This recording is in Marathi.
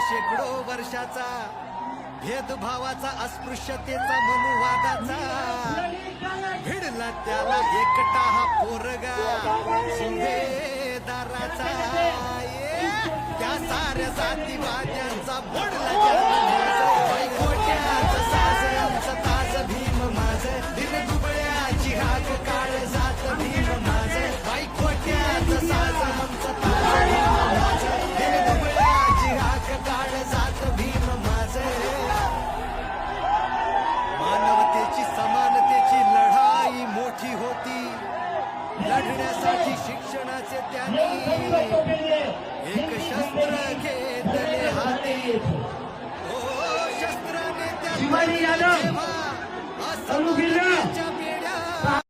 शेकडो वर्षाचा भेदभावाचा अस्पृश्यतेचा मनुवादाचा भिडला त्याला एकटा हा पोरगा सुभेदाराचा त्या साऱ्या जातीवाद्यांचा मोडला साज आमचं ताज भीम माझं दिन दुबळ्याची हाक काळ जात भीम माझं बाईकोट्याचं साज आमचं ताज भीम माझं दिन दुबळ्याची हाक काळ जात भीम माझं मानवतेची समानतेची लढाई मोठी होती लढण्यासाठी शिक्षणाचे त्यांनी एक शस्त्र घेतले हाती शस्त्राने त्या